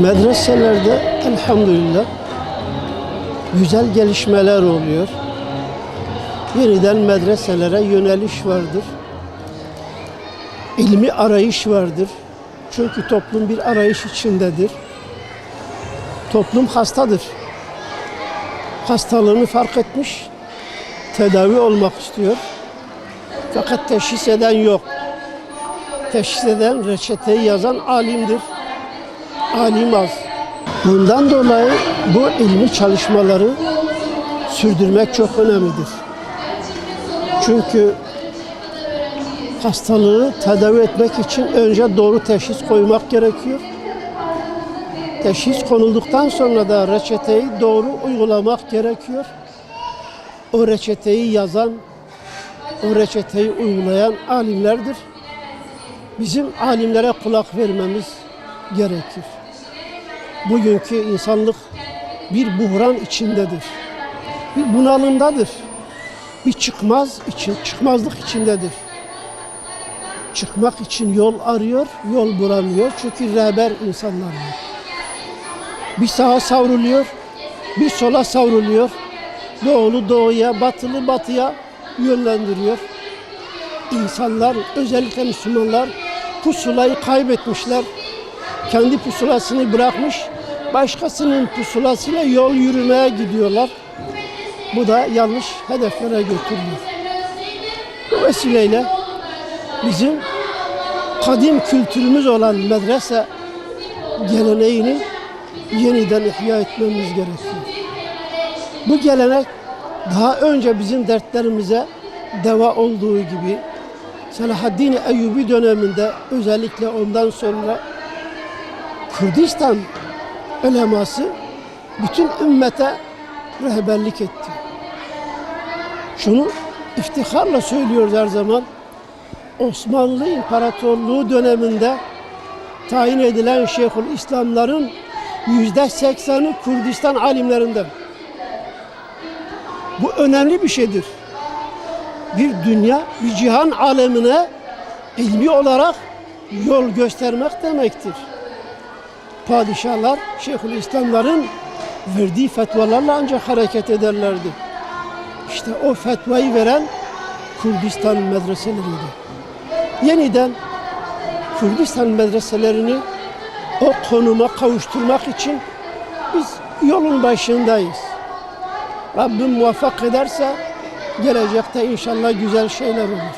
Medreselerde elhamdülillah güzel gelişmeler oluyor. Yeniden medreselere yöneliş vardır. İlmi arayış vardır. Çünkü toplum bir arayış içindedir. Toplum hastadır. Hastalığını fark etmiş, tedavi olmak istiyor. Fakat teşhis eden yok. Teşhis eden, reçeteyi yazan alimdir. Alim az. Bundan dolayı bu ilmi çalışmaları sürdürmek çok önemlidir. Çünkü hastalığı tedavi etmek için önce doğru teşhis koymak gerekiyor. Teşhis konulduktan sonra da reçeteyi doğru uygulamak gerekiyor. O reçeteyi yazan, o reçeteyi uygulayan alimlerdir. Bizim alimlere kulak vermemiz gerekir. Bugünkü insanlık bir buhran içindedir. Bir bunalımdadır. Bir çıkmazlık içindedir. Çıkmak için yol arıyor, yol bulamıyor. Çünkü rehber insanlar var. Bir sağa savruluyor, bir sola savruluyor. Doğulu doğuya, batılı batıya yönlendiriyor. İnsanlar, özellikle Müslümanlar pusulayı kaybetmişler. Kendi pusulasını bırakmış, başkasının pusulasıyla yol yürümeye gidiyorlar. Bu da yanlış hedeflere götürüyor. Bu vesileyle bizim kadim kültürümüz olan medrese geleneğini yeniden ihya etmemiz gerekiyor. Bu gelenek daha önce bizim dertlerimize deva olduğu gibi Selahaddin Eyyubi döneminde, özellikle ondan sonra Kürdistan uleması bütün ümmete rehberlik etti. Şunu iftiharla söylüyoruz her zaman. Osmanlı İmparatorluğu döneminde tayin edilen Şeyhülislamların %80'i Kürdistan alimlerinden. Bu önemli bir şeydir. Bir dünya, bir cihan alemine ilmi olarak yol göstermek demektir. Padişahlar Şeyhülislamların verdiği fetvalarla ancak hareket ederlerdi. İşte o fetvayı veren Kürdistan medreseleriydi. Yeniden Kürdistan medreselerini o konuma kavuşturmak için biz yolun başındayız. Rabbim muvaffak ederse gelecekte inşallah güzel şeyler olur.